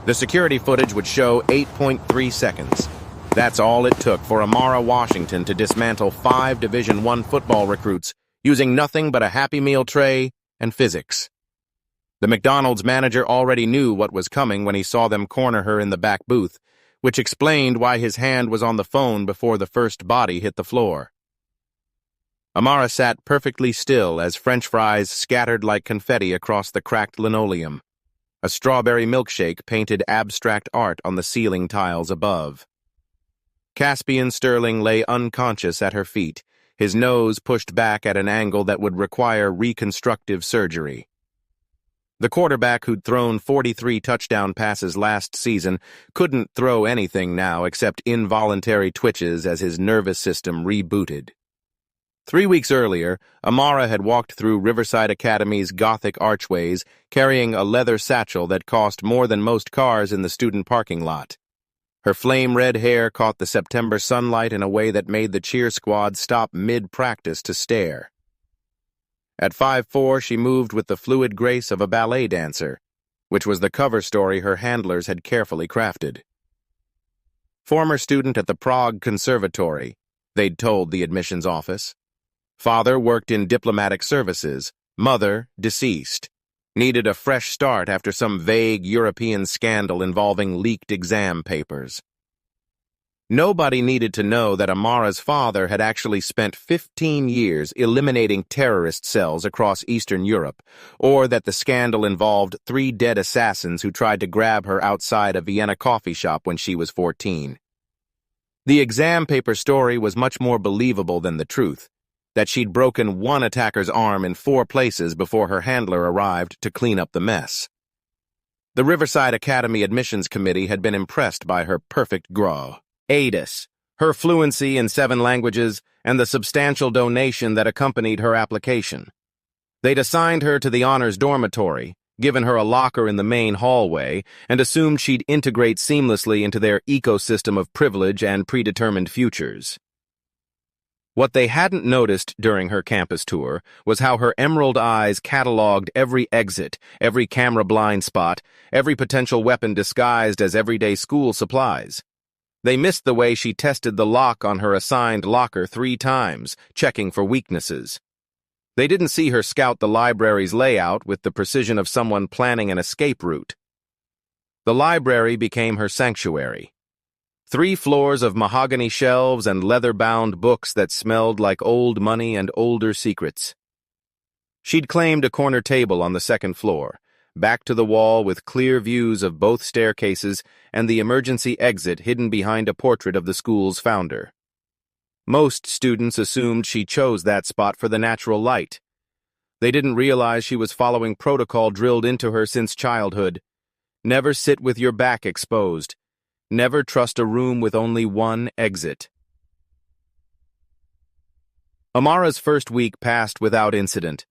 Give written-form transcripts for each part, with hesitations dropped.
The security footage would show 8.3 seconds. That's all it took for Amara Washington to dismantle 5 Division I football recruits using nothing but a Happy Meal tray and physics. The McDonald's manager already knew what was coming when he saw them corner her in the back booth, which explained why his hand was on the phone before the first body hit the floor. Amara sat perfectly still as French fries scattered like confetti across the cracked linoleum. A strawberry milkshake painted abstract art on the ceiling tiles above. Caspian Sterling lay unconscious at her feet, his nose pushed back at an angle that would require reconstructive surgery. The quarterback who'd thrown 43 touchdown passes last season couldn't throw anything now except involuntary twitches as his nervous system rebooted. 3 weeks earlier, Amara had walked through Riverside Academy's Gothic archways carrying a leather satchel that cost more than most cars in the student parking lot. Her flame-red hair caught the September sunlight in a way that made the cheer squad stop mid-practice to stare. At 5'4", she moved with the fluid grace of a ballet dancer, which was the cover story her handlers had carefully crafted. Former student at the Prague Conservatory, they'd told the admissions office. Father worked in diplomatic services. Mother, deceased. Needed a fresh start after some vague European scandal involving leaked exam papers. Nobody needed to know that Amara's father had actually spent 15 years eliminating terrorist cells across Eastern Europe, or that the scandal involved 3 dead assassins who tried to grab her outside a Vienna coffee shop when she was 14. The exam paper story was much more believable than the truth, that she'd broken one attacker's arm in 4 places before her handler arrived to clean up the mess. The Riverside Academy Admissions Committee had been impressed by her perfect gros. ADIS, her fluency in 7 languages, and the substantial donation that accompanied her application. They'd assigned her to the honors dormitory, given her a locker in the main hallway, and assumed she'd integrate seamlessly into their ecosystem of privilege and predetermined futures. What they hadn't noticed during her campus tour was how her emerald eyes cataloged every exit, every camera blind spot, every potential weapon disguised as everyday school supplies. They missed the way she tested the lock on her assigned locker 3 times, checking for weaknesses. They didn't see her scout the library's layout with the precision of someone planning an escape route. The library became her sanctuary. 3 floors of mahogany shelves and leather-bound books that smelled like old money and older secrets. She'd claimed a corner table on the 2nd floor, back to the wall with clear views of both staircases and the emergency exit hidden behind a portrait of the school's founder. Most students assumed she chose that spot for the natural light. They didn't realize she was following protocol drilled into her since childhood. Never sit with your back exposed. Never trust a room with only one exit. Amara's first week passed without incident.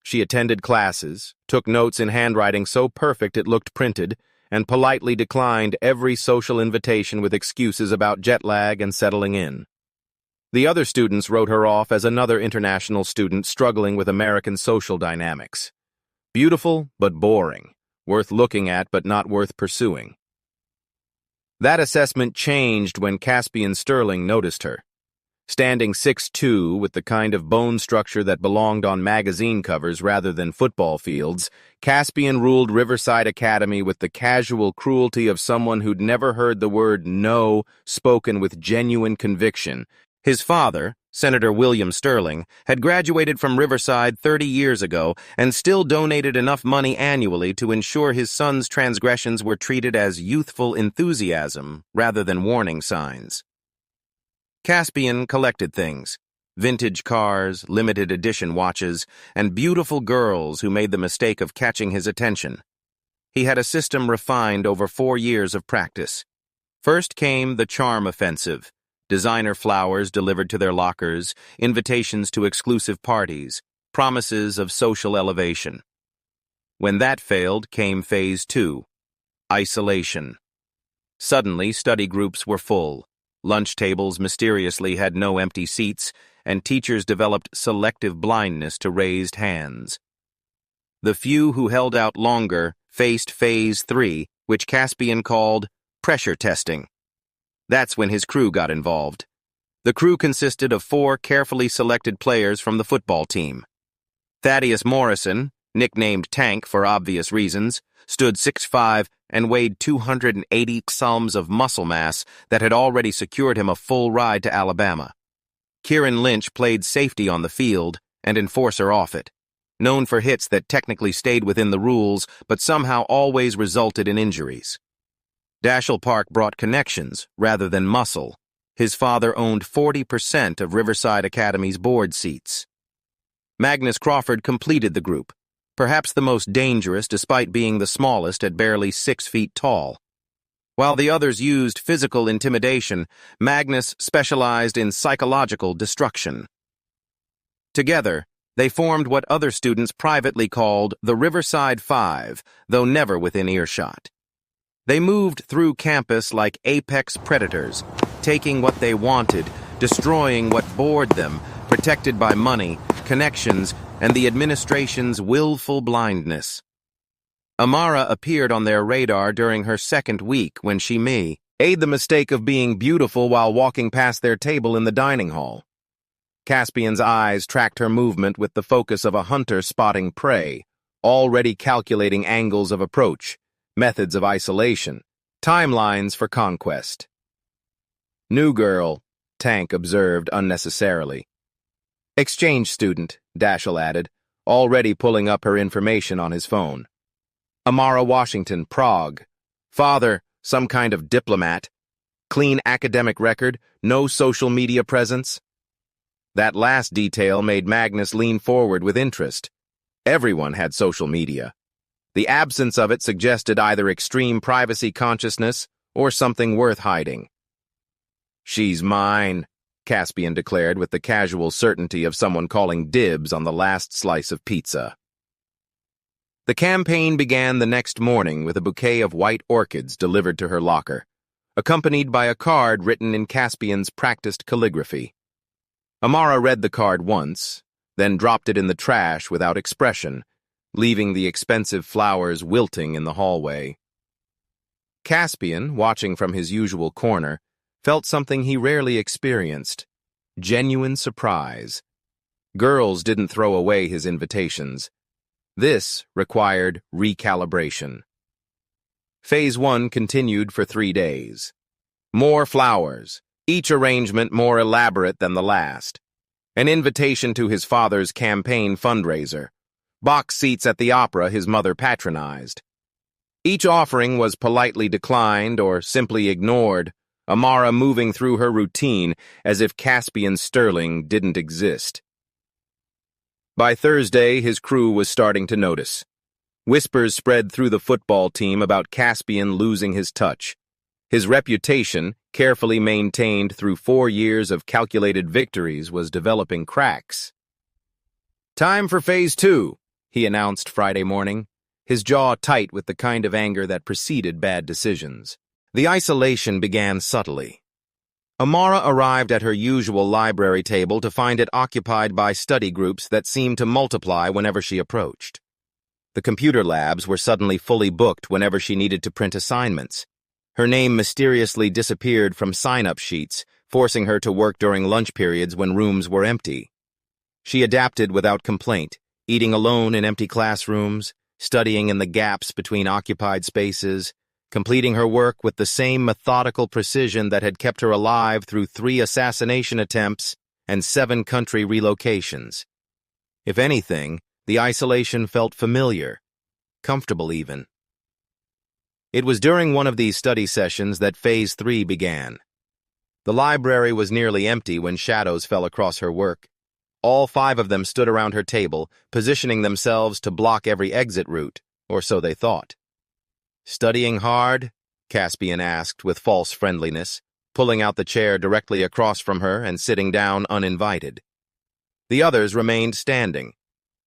She attended classes, took notes in handwriting so perfect it looked printed, and politely declined every social invitation with excuses about jet lag and settling in. The other students wrote her off as another international student struggling with American social dynamics. Beautiful but boring, worth looking at but not worth pursuing. That assessment changed when Caspian Sterling noticed her. Standing 6'2", with the kind of bone structure that belonged on magazine covers rather than football fields, Caspian ruled Riverside Academy with the casual cruelty of someone who'd never heard the word no spoken with genuine conviction. His father, Senator William Sterling, had graduated from Riverside 30 years ago and still donated enough money annually to ensure his son's transgressions were treated as youthful enthusiasm rather than warning signs. Caspian collected things: vintage cars, limited edition watches, and beautiful girls who made the mistake of catching his attention. He had a system refined over 4 years of practice. First came the charm offensive: designer flowers delivered to their lockers, invitations to exclusive parties, promises of social elevation. When that failed, came phase 2, isolation. Suddenly, study groups were full. Lunch tables mysteriously had no empty seats, and teachers developed selective blindness to raised hands. The few who held out longer faced phase 3, which Caspian called pressure testing. That's when his crew got involved. The crew consisted of 4 carefully selected players from the football team. Thaddeus Morrison, nicknamed Tank for obvious reasons, stood 6'5" and weighed 280 pounds of muscle mass that had already secured him a full ride to Alabama. Kieran Lynch played safety on the field and enforcer off it, known for hits that technically stayed within the rules but somehow always resulted in injuries. Dashiell Park brought connections rather than muscle. His father owned 40% of Riverside Academy's board seats. Magnus Crawford completed the group, perhaps the most dangerous despite being the smallest at barely 6 feet tall. While the others used physical intimidation, Magnus specialized in psychological destruction. Together, they formed what other students privately called the Riverside Five, though never within earshot. They moved through campus like apex predators, taking what they wanted, destroying what bored them, protected by money, connections, and the administration's willful blindness. Amara appeared on their radar during her second week when she made the mistake of being beautiful while walking past their table in the dining hall. Caspian's eyes tracked her movement with the focus of a hunter spotting prey, already calculating angles of approach, methods of isolation, timelines for conquest. New girl, Tank observed unnecessarily. Exchange student, Dashiell added, already pulling up her information on his phone. Amara Washington, Prague. Father, some kind of diplomat. Clean academic record, no social media presence. That last detail made Magnus lean forward with interest. Everyone had social media. The absence of it suggested either extreme privacy consciousness or something worth hiding. She's mine, Caspian declared with the casual certainty of someone calling dibs on the last slice of pizza. The campaign began the next morning with a bouquet of white orchids delivered to her locker, accompanied by a card written in Caspian's practiced calligraphy. Amara read the card once, then dropped it in the trash without expression, leaving the expensive flowers wilting in the hallway. Caspian, watching from his usual corner, felt something he rarely experienced: genuine surprise. Girls didn't throw away his invitations. This required recalibration. Phase 1 continued for 3 days. More flowers, each arrangement more elaborate than the last. An invitation to his father's campaign fundraiser. Box seats at the opera his mother patronized. Each offering was politely declined or simply ignored, Amara moving through her routine as if Caspian Sterling didn't exist. By Thursday, his crew was starting to notice. Whispers spread through the football team about Caspian losing his touch. His reputation, carefully maintained through 4 years of calculated victories, was developing cracks. "Time for Phase 2, he announced Friday morning, his jaw tight with the kind of anger that preceded bad decisions. The isolation began subtly. Amara arrived at her usual library table to find it occupied by study groups that seemed to multiply whenever she approached. The computer labs were suddenly fully booked whenever she needed to print assignments. Her name mysteriously disappeared from sign-up sheets, forcing her to work during lunch periods when rooms were empty. She adapted without complaint, eating alone in empty classrooms, studying in the gaps between occupied spaces, completing her work with the same methodical precision that had kept her alive through 3 assassination attempts and 7 country relocations. If anything, the isolation felt familiar, comfortable even. It was during one of these study sessions that Phase 3 began. The library was nearly empty when shadows fell across her work. All 5 of them stood around her table, positioning themselves to block every exit route, or so they thought. "Studying hard?" Caspian asked with false friendliness, pulling out the chair directly across from her and sitting down uninvited. The others remained standing,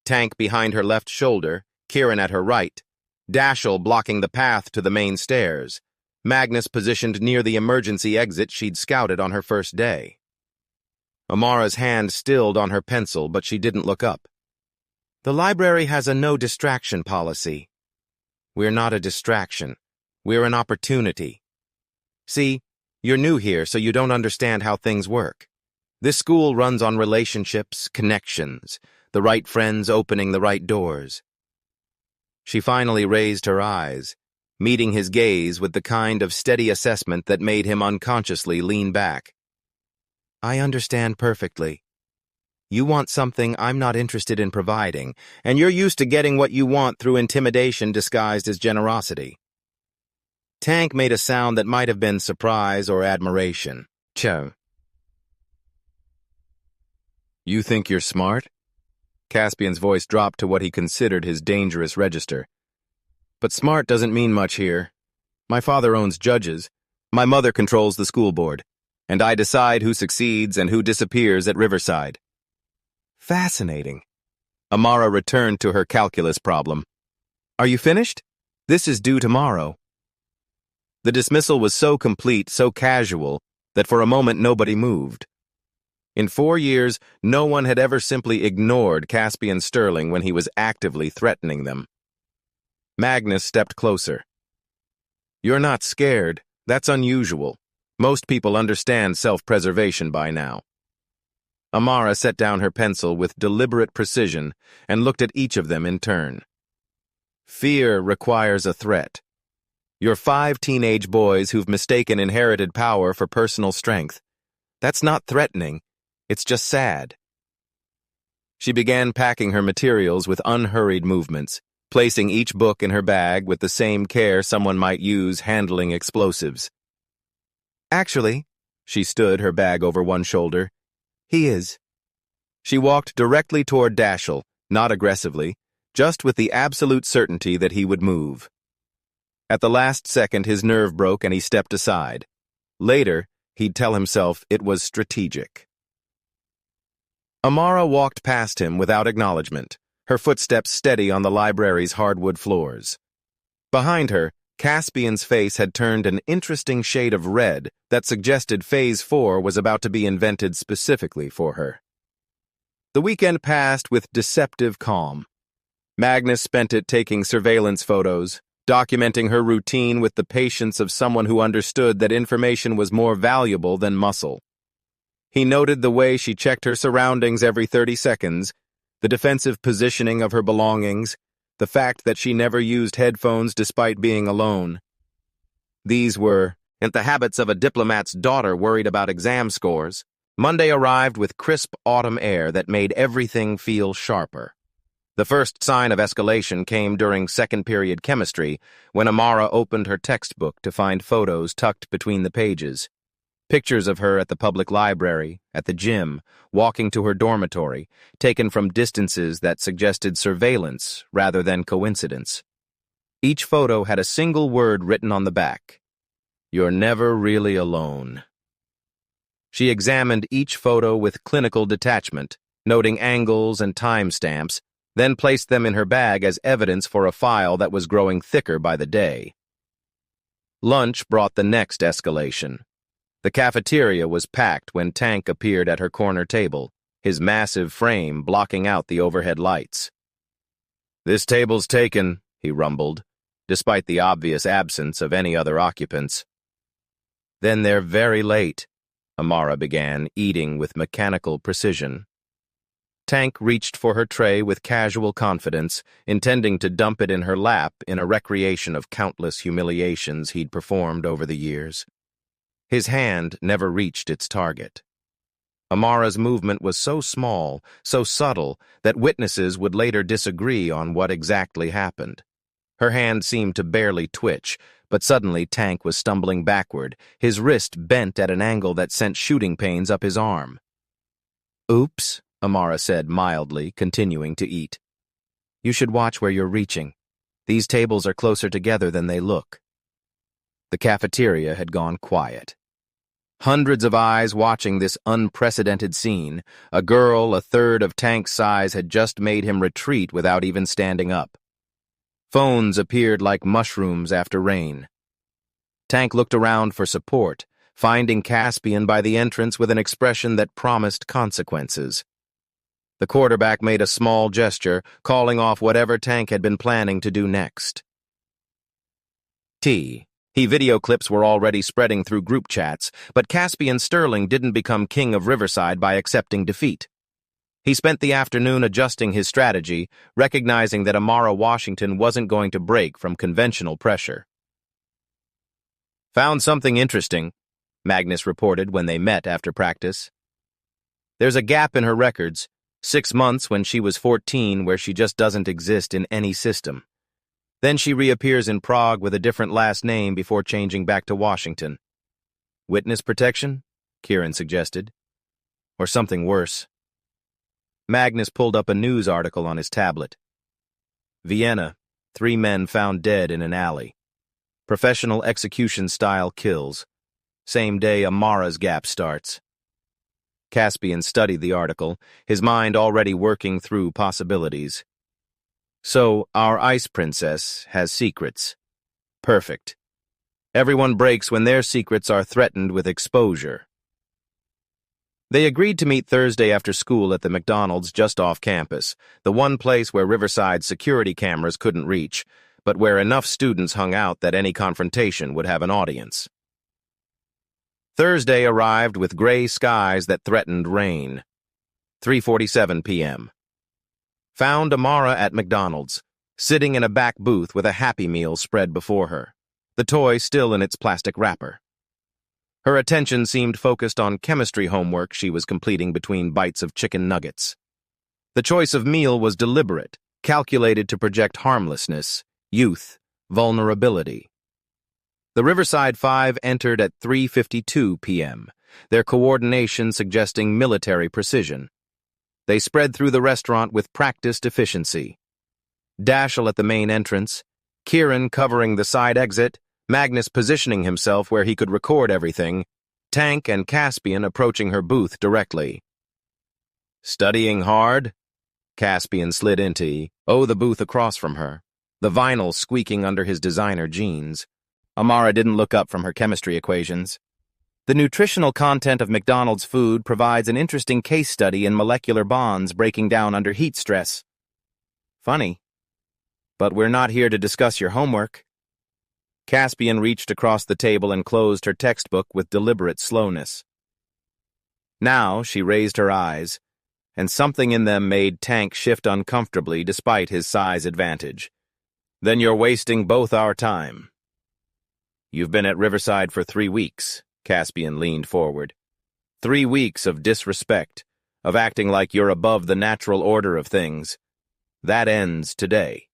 Tank behind her left shoulder, Kieran at her right, Dashiell blocking the path to the main stairs, Magnus positioned near the emergency exit she'd scouted on her first day. Amara's hand stilled on her pencil, but she didn't look up. "The library has a no-distraction policy." "We're not a distraction. We're an opportunity. See, you're new here, so you don't understand how things work. This school runs on relationships, connections, the right friends opening the right doors. She finally raised her eyes, meeting his gaze with the kind of steady assessment that made him unconsciously lean back. I understand perfectly. You want something I'm not interested in providing, and you're used to getting what you want through intimidation disguised as generosity. Tank made a sound that might have been surprise or admiration. Cho. You think you're smart? Caspian's voice dropped to what he considered his dangerous register. But smart doesn't mean much here. My father owns judges. My mother controls the school board. And I decide who succeeds and who disappears at Riverside. Fascinating. Amara returned to her calculus problem. Are you finished? This is due tomorrow. The dismissal was so complete, so casual, that for a moment nobody moved. In 4 years, no one had ever simply ignored Caspian Sterling when he was actively threatening them. Magnus stepped closer. You're not scared. That's unusual. Most people understand self-preservation by now. Amara set down her pencil with deliberate precision and looked at each of them in turn. Fear requires a threat. You're 5 teenage boys who've mistaken inherited power for personal strength. That's not threatening. It's just sad. She began packing her materials with unhurried movements, placing each book in her bag with the same care someone might use handling explosives. Actually, she stood, her bag over one shoulder, he is. She walked directly toward Dashiell, not aggressively, just with the absolute certainty that he would move. At the last second, his nerve broke and he stepped aside. Later, he'd tell himself it was strategic. Amara walked past him without acknowledgement, her footsteps steady on the library's hardwood floors. Behind her, Caspian's face had turned an interesting shade of red that suggested Phase 4 was about to be invented specifically for her. The weekend passed with deceptive calm. Magnus spent it taking surveillance photos, documenting her routine with the patience of someone who understood that information was more valuable than muscle. He noted the way she checked her surroundings every 30 seconds, the defensive positioning of her belongings, the fact that she never used headphones despite being alone. These were the habits of a diplomat's daughter worried about exam scores. Monday arrived with crisp autumn air that made everything feel sharper. The first sign of escalation came during second-period chemistry, when Amara opened her textbook to find photos tucked between the pages. Pictures of her at the public library, at the gym, walking to her dormitory, taken from distances that suggested surveillance rather than coincidence. Each photo had a single word written on the back. You're never really alone. She examined each photo with clinical detachment, noting angles and timestamps, then placed them in her bag as evidence for a file that was growing thicker by the day. Lunch brought the next escalation. The cafeteria was packed when Tank appeared at her corner table, his massive frame blocking out the overhead lights. This table's taken, he rumbled, despite the obvious absence of any other occupants. Then they're very late, Amara began, eating with mechanical precision. Tank reached for her tray with casual confidence, intending to dump it in her lap in a recreation of countless humiliations he'd performed over the years. His hand never reached its target. Amara's movement was so small, so subtle, that witnesses would later disagree on what exactly happened. Her hand seemed to barely twitch, but suddenly Tank was stumbling backward, his wrist bent at an angle that sent shooting pains up his arm. Oops, Amara said mildly, continuing to eat. You should watch where you're reaching. These tables are closer together than they look. The cafeteria had gone quiet. Hundreds of eyes watching this unprecedented scene. A girl a third of Tank's size had just made him retreat without even standing up. Phones appeared like mushrooms after rain. Tank looked around for support, finding Caspian by the entrance with an expression that promised consequences. The quarterback made a small gesture, calling off whatever Tank had been planning to do next. Tea. Video clips were already spreading through group chats, but Caspian Sterling didn't become king of Riverside by accepting defeat. He spent the afternoon adjusting his strategy, recognizing that Amara Washington wasn't going to break from conventional pressure. "Found something interesting," Magnus reported when they met after practice. "There's a gap in her records, 6 months when she was 14, where she just doesn't exist in any system. Then she reappears in Prague with a different last name before changing back to Washington. Witness protection?" Kieran suggested. "Or something worse." Magnus pulled up a news article on his tablet. Vienna, 3 men found dead in an alley. Professional execution-style kills. Same day Amara's gap starts. Caspian studied the article, his mind already working through possibilities. So, our ice princess has secrets. Perfect. Everyone breaks when their secrets are threatened with exposure. They agreed to meet Thursday after school at the McDonald's just off campus, the one place where Riverside's security cameras couldn't reach, but where enough students hung out that any confrontation would have an audience. Thursday arrived with gray skies that threatened rain. 3:47 p.m. Found Amara at McDonald's, sitting in a back booth with a Happy Meal spread before her, the toy still in its plastic wrapper. Her attention seemed focused on chemistry homework she was completing between bites of chicken nuggets. The choice of meal was deliberate, calculated to project harmlessness, youth, vulnerability. The Riverside Five entered at 3:52 p.m., their coordination suggesting military precision. They spread through the restaurant with practiced efficiency. Dashiell at the main entrance, Kieran covering the side exit, Magnus positioning himself where he could record everything, Tank and Caspian approaching her booth directly. "Studying hard?" Caspian slid into the booth across from her, the vinyl squeaking under his designer jeans. Amara didn't look up from her chemistry equations. The nutritional content of McDonald's food provides an interesting case study in molecular bonds breaking down under heat stress. "Funny. But we're not here to discuss your homework." Caspian reached across the table and closed her textbook with deliberate slowness. Now she raised her eyes, and something in them made Tank shift uncomfortably despite his size advantage. "Then you're wasting both our time." "You've been at Riverside for 3 weeks, Caspian leaned forward. 3 weeks of disrespect, of acting like you're above the natural order of things. That ends today."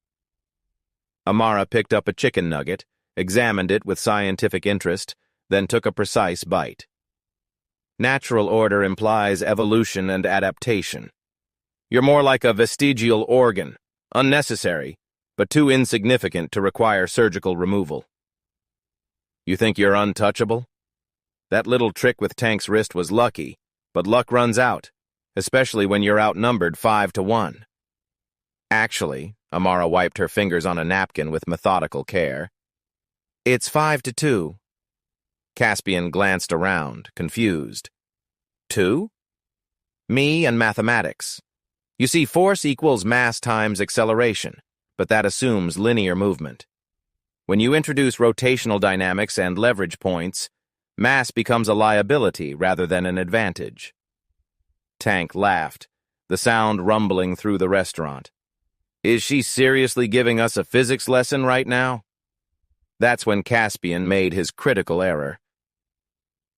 Amara picked up a chicken nugget, examined it with scientific interest, then took a precise bite. "Natural order implies evolution and adaptation. You're more like a vestigial organ, unnecessary, but too insignificant to require surgical removal." "You think you're untouchable?" "That little trick with Tank's wrist was lucky, but luck runs out, especially when you're outnumbered 5-1. "Actually," Amara wiped her fingers on a napkin with methodical care, "it's 5-2. Caspian glanced around, confused. "2? "Me and mathematics. You see, force equals mass times acceleration, but that assumes linear movement. When you introduce rotational dynamics and leverage points, mass becomes a liability rather than an advantage." Tank laughed, the sound rumbling through the restaurant. "Is she seriously giving us a physics lesson right now?" That's when Caspian made his critical error.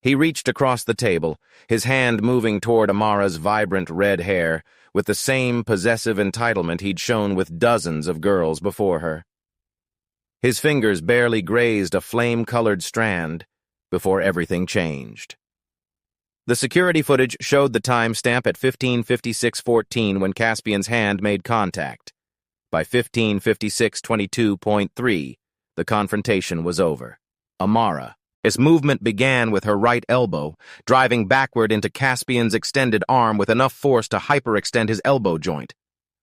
He reached across the table, his hand moving toward Amara's vibrant red hair, with the same possessive entitlement he'd shown with dozens of girls before her. His fingers barely grazed a flame-colored strand before everything changed. The security footage showed the timestamp at 15:56:14 when Caspian's hand made contact. By 15:56:22.3, the confrontation was over. Amara, its movement began with her right elbow, driving backward into Caspian's extended arm with enough force to hyperextend his elbow joint.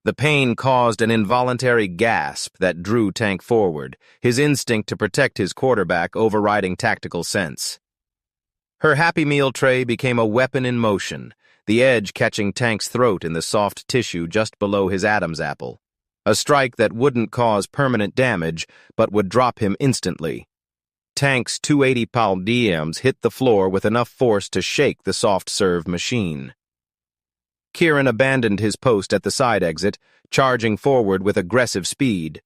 The pain caused an involuntary gasp that drew Tank forward, his instinct to protect his quarterback overriding tactical sense. Her Happy Meal tray became a weapon in motion, the edge catching Tank's throat in the soft tissue just below his Adam's apple. A strike that wouldn't cause permanent damage, but would drop him instantly. Tank's 280-pound DMs hit the floor with enough force to shake the soft-serve machine. Kieran abandoned his post at the side exit, charging forward with aggressive speed.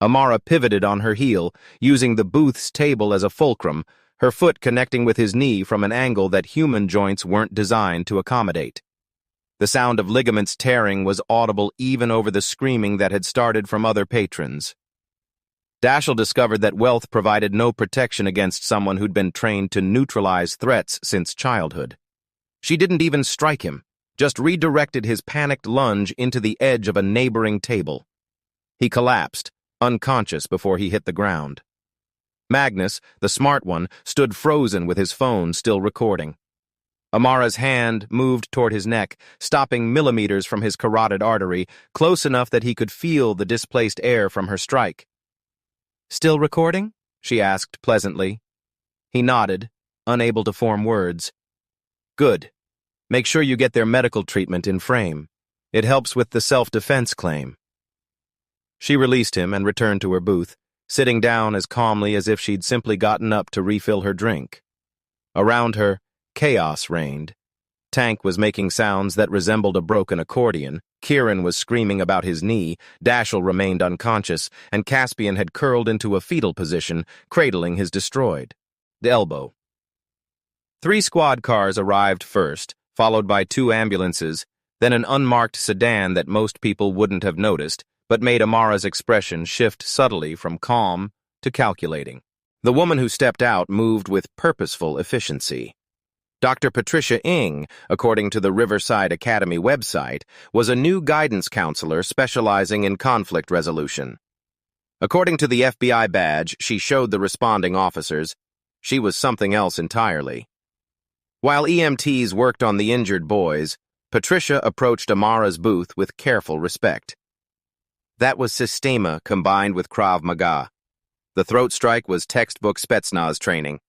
Amara pivoted on her heel, using the booth's table as a fulcrum, her foot connecting with his knee from an angle that human joints weren't designed to accommodate. The sound of ligaments tearing was audible even over the screaming that had started from other patrons. Dashel discovered that wealth provided no protection against someone who'd been trained to neutralize threats since childhood. She didn't even strike him, just redirected his panicked lunge into the edge of a neighboring table. He collapsed, unconscious before he hit the ground. Magnus, the smart one, stood frozen with his phone still recording. Amara's hand moved toward his neck, stopping millimeters from his carotid artery, close enough that he could feel the displaced air from her strike. "Still recording?" she asked pleasantly. He nodded, unable to form words. "Good. Make sure you get their medical treatment in frame. It helps with the self-defense claim." She released him and returned to her booth, sitting down as calmly as if she'd simply gotten up to refill her drink. Around her, chaos reigned. Tank was making sounds that resembled a broken accordion, Kieran was screaming about his knee, Dashel remained unconscious, and Caspian had curled into a fetal position, cradling his destroyed elbow. 3 squad cars arrived first, followed by 2 ambulances, then an unmarked sedan that most people wouldn't have noticed, but made Amara's expression shift subtly from calm to calculating. The woman who stepped out moved with purposeful efficiency. Dr. Patricia Ng, according to the Riverside Academy website, was a new guidance counselor specializing in conflict resolution. According to the FBI badge she showed the responding officers, she was something else entirely. While EMTs worked on the injured boys, Patricia approached Amara's booth with careful respect. That was Systema combined with Krav Maga. The throat strike was textbook Spetsnaz training.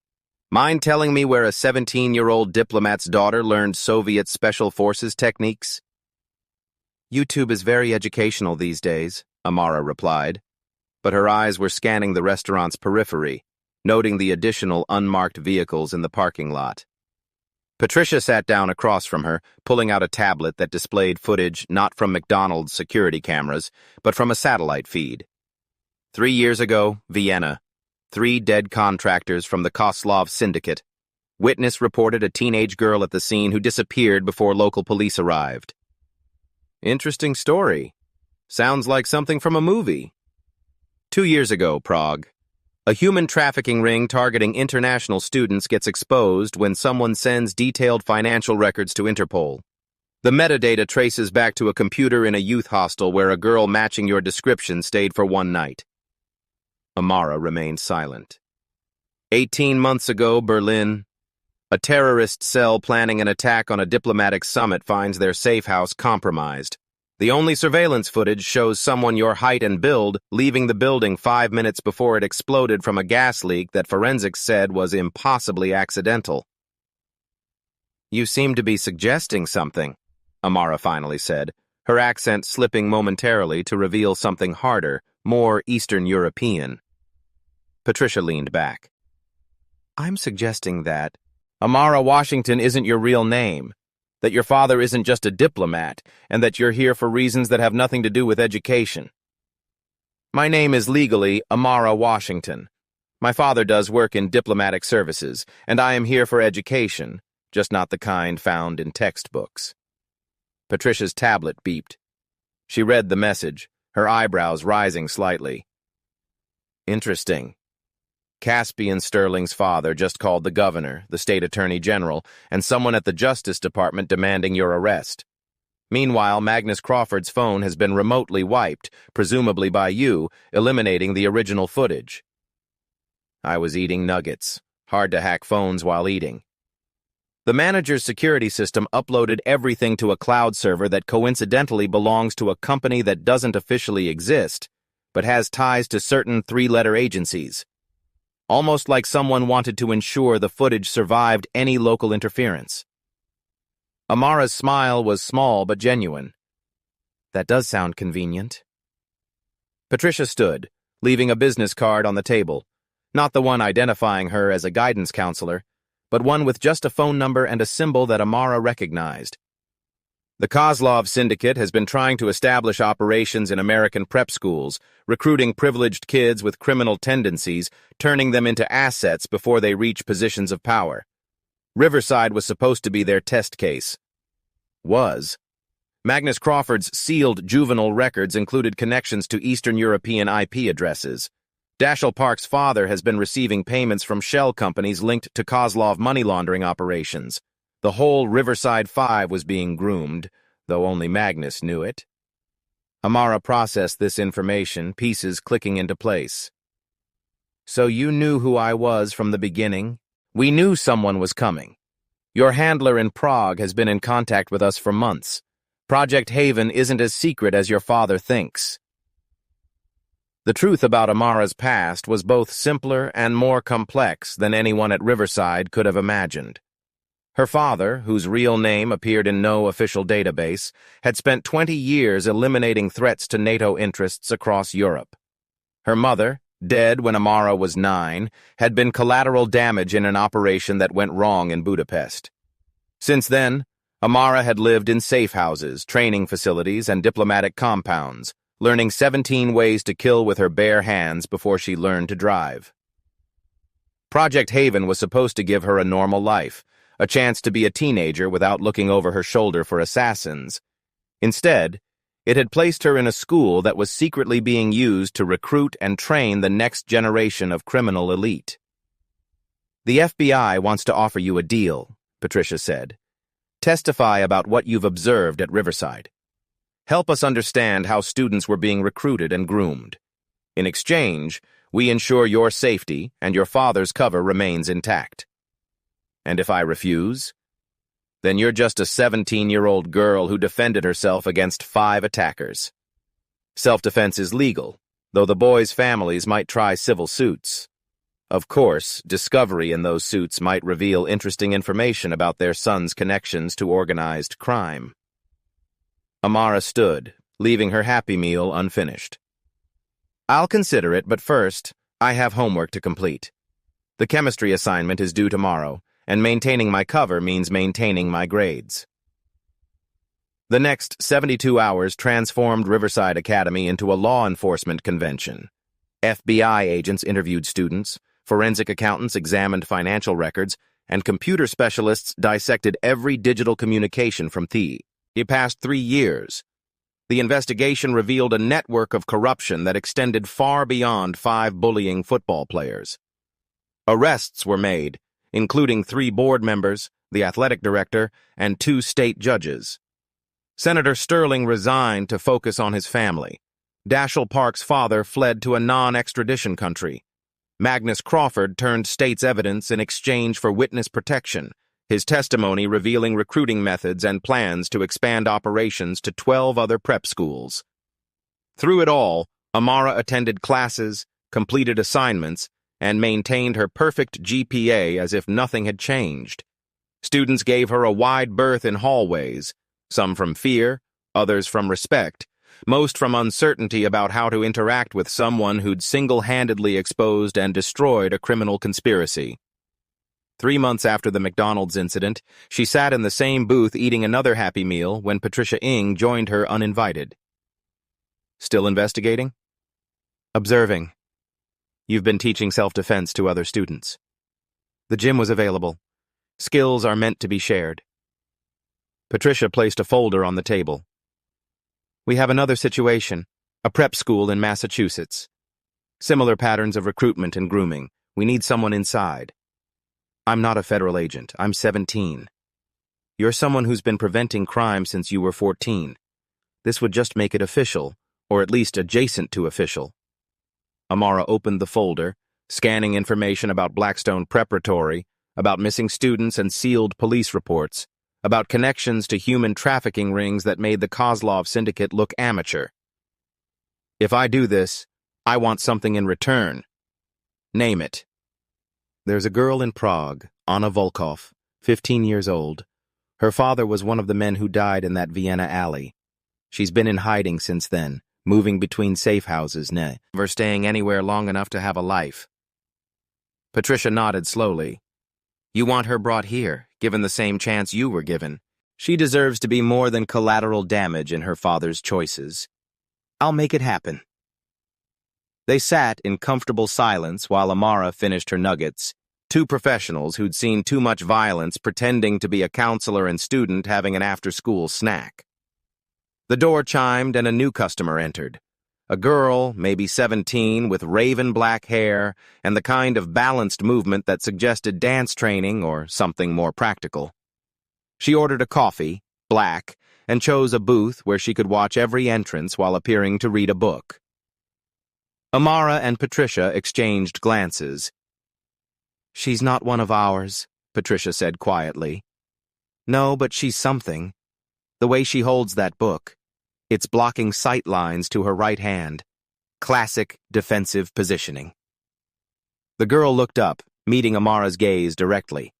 Mind telling me where a 17-year-old diplomat's daughter learned Soviet Special Forces techniques? YouTube is very educational these days, Amara replied, but her eyes were scanning the restaurant's periphery, noting the additional unmarked vehicles in the parking lot. Patricia sat down across from her, pulling out a tablet that displayed footage not from McDonald's security cameras, but from a satellite feed. 3 years ago, Vienna. 3 dead contractors from the Koslov syndicate. Witness reported a teenage girl at the scene who disappeared before local police arrived. Interesting story. Sounds like something from a movie. 2 years ago, Prague. A human trafficking ring targeting international students gets exposed when someone sends detailed financial records to Interpol. The metadata traces back to a computer in a youth hostel where a girl matching your description stayed for 1 night. Amara remained silent. 18 months ago, Berlin. A terrorist cell planning an attack on a diplomatic summit finds their safe house compromised. The only surveillance footage shows someone your height and build leaving the building 5 minutes before it exploded from a gas leak that forensics said was impossibly accidental. "You seem to be suggesting something," Amara finally said, her accent slipping momentarily to reveal something harder, more Eastern European. Patricia leaned back. "I'm suggesting that Amara Washington isn't your real name, that your father isn't just a diplomat, and that you're here for reasons that have nothing to do with education. My name is legally Amara Washington. My father does work in diplomatic services, and I am here for education, just not the kind found in textbooks." Patricia's tablet beeped. She read the message, her eyebrows rising slightly. "Interesting. Caspian Sterling's father just called the governor, the state attorney general, and someone at the Justice Department demanding your arrest. Meanwhile, Magnus Crawford's phone has been remotely wiped, presumably by you, eliminating the original footage." I was eating nuggets. Hard to hack phones while eating. The manager's security system uploaded everything to a cloud server that coincidentally belongs to a company that doesn't officially exist, but has ties to certain 3-letter agencies. Almost like someone wanted to ensure the footage survived any local interference. Amara's smile was small but genuine. "That does sound convenient." Patricia stood, leaving a business card on the table. Not the one identifying her as a guidance counselor, but one with just a phone number and a symbol that Amara recognized. The Kozlov Syndicate has been trying to establish operations in American prep schools, recruiting privileged kids with criminal tendencies, turning them into assets before they reach positions of power. Riverside was supposed to be their test case. Was. Magnus Crawford's sealed juvenile records included connections to Eastern European IP addresses. Dashiell Park's father has been receiving payments from shell companies linked to Kozlov money laundering operations. The whole Riverside Five was being groomed, though only Magnus knew it. Amara processed this information, pieces clicking into place. So you knew who I was from the beginning? We knew someone was coming. Your handler in Prague has been in contact with us for months. Project Haven isn't as secret as your father thinks. The truth about Amara's past was both simpler and more complex than anyone at Riverside could have imagined. Her father, whose real name appeared in no official database, had spent 20 years eliminating threats to NATO interests across Europe. Her mother, dead when Amara was 9, had been collateral damage in an operation that went wrong in Budapest. Since then, Amara had lived in safe houses, training facilities, and diplomatic compounds, learning 17 ways to kill with her bare hands before she learned to drive. Project Haven was supposed to give her a normal life, a chance to be a teenager without looking over her shoulder for assassins. Instead, it had placed her in a school that was secretly being used to recruit and train the next generation of criminal elite. The FBI wants to offer you a deal, Patricia said. Testify about what you've observed at Riverside. Help us understand how students were being recruited and groomed. In exchange, we ensure your safety and your father's cover remains intact. And if I refuse, then you're just a 17-year-old girl who defended herself against 5 attackers. Self-defense is legal, though the boys' families might try civil suits. Of course, discovery in those suits might reveal interesting information about their son's connections to organized crime. Amara stood, leaving her Happy Meal unfinished. I'll consider it, but first, I have homework to complete. The chemistry assignment is due tomorrow, and maintaining my cover means maintaining my grades. The next 72 hours transformed Riverside Academy into a law enforcement convention. FBI agents interviewed students, forensic accountants examined financial records, and computer specialists dissected every digital communication from the past 3 years. The investigation revealed a network of corruption that extended far beyond 5 bullying football players. Arrests were made, including 3 board members, the athletic director, and 2 state judges. Senator Sterling resigned to focus on his family. Dashiell Park's father fled to a non-extradition country. Magnus Crawford turned state's evidence in exchange for witness protection, his testimony revealing recruiting methods and plans to expand operations to 12 other prep schools. Through it all, Amara attended classes, completed assignments, and maintained her perfect GPA as if nothing had changed. Students gave her a wide berth in hallways, some from fear, others from respect, most from uncertainty about how to interact with someone who'd single-handedly exposed and destroyed a criminal conspiracy. 3 months after the McDonald's incident, she sat in the same booth eating another Happy Meal when Patricia Ng joined her uninvited. Still investigating? Observing. You've been teaching self-defense to other students. The gym was available. Skills are meant to be shared. Patricia placed a folder on the table. We have another situation, a prep school in Massachusetts. Similar patterns of recruitment and grooming. We need someone inside. I'm not a federal agent. I'm 17. You're someone who's been preventing crime since you were 14. This would just make it official, or at least adjacent to official. Amara opened the folder, scanning information about Blackstone Preparatory, about missing students and sealed police reports, about connections to human trafficking rings that made the Kozlov Syndicate look amateur. If I do this, I want something in return. Name it. There's a girl in Prague, Anna Volkov, 15 years old. Her father was one of the men who died in that Vienna alley. She's been in hiding since then, moving between safe houses, never staying anywhere long enough to have a life. Patricia nodded slowly. You want her brought here, given the same chance you were given. She deserves to be more than collateral damage in her father's choices. I'll make it happen. They sat in comfortable silence while Amara finished her nuggets, two professionals who'd seen too much violence pretending to be a counselor and student having an after-school snack. The door chimed and a new customer entered. A girl, maybe 17, with raven black hair and the kind of balanced movement that suggested dance training or something more practical. She ordered a coffee, black, and chose a booth where she could watch every entrance while appearing to read a book. Amara and Patricia exchanged glances. She's not one of ours, Patricia said quietly. No, but she's something. The way she holds that book. It's blocking sight lines to her right hand. Classic defensive positioning. The girl looked up, meeting Amara's gaze directly.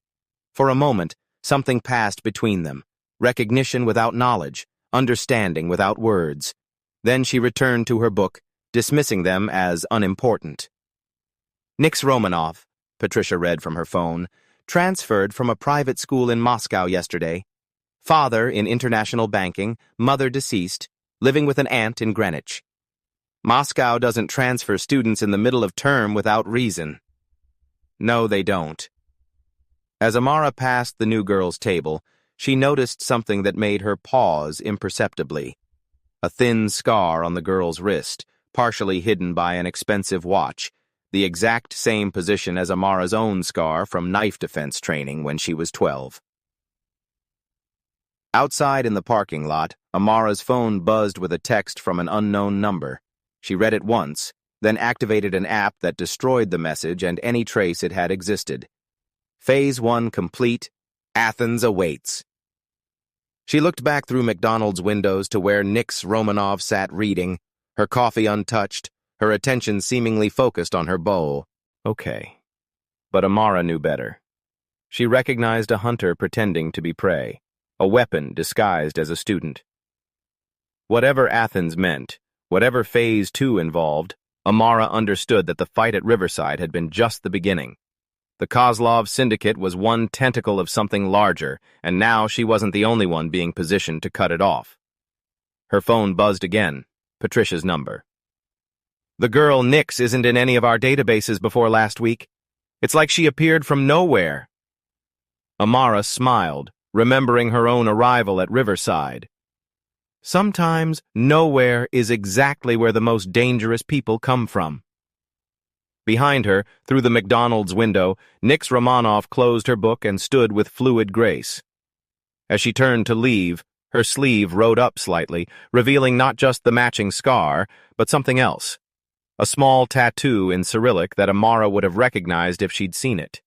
For a moment, something passed between them. Recognition without knowledge, understanding without words. Then she returned to her book, dismissing them as unimportant. Nix Romanov, Patricia read from her phone, transferred from a private school in Moscow yesterday. Father in international banking, mother deceased, living with an aunt in Greenwich. Moscow doesn't transfer students in the middle of term without reason. No, they don't. As Amara passed the new girl's table, she noticed something that made her pause imperceptibly. A thin scar on the girl's wrist, partially hidden by an expensive watch, the exact same position as Amara's own scar from knife defense training when she was 12. Outside in the parking lot, Amara's phone buzzed with a text from an unknown number. She read it once, then activated an app that destroyed the message and any trace it had existed. Phase 1 complete. Athens awaits. She looked back through McDonald's windows to where Nix Romanov sat reading, her coffee untouched, her attention seemingly focused on her bowl. Okay. But Amara knew better. She recognized a hunter pretending to be prey, a weapon disguised as a student. Whatever Athens meant, whatever Phase 2 involved, Amara understood that the fight at Riverside had been just the beginning. The Kozlov syndicate was one tentacle of something larger, and now she wasn't the only one being positioned to cut it off. Her phone buzzed again, Patricia's number. The girl Nix isn't in any of our databases before last week. It's like she appeared from nowhere. Amara smiled, remembering her own arrival at Riverside. Sometimes nowhere is exactly where the most dangerous people come from. Behind her, through the McDonald's window, Nix Romanov closed her book and stood with fluid grace. As she turned to leave, her sleeve rode up slightly, revealing not just the matching scar, but something else. A small tattoo in Cyrillic that Amara would have recognized if she'd seen it.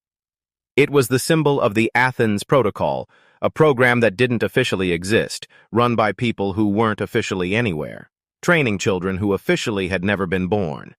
It was the symbol of the Athens Protocol, a program that didn't officially exist, run by people who weren't officially anywhere, training children who officially had never been born.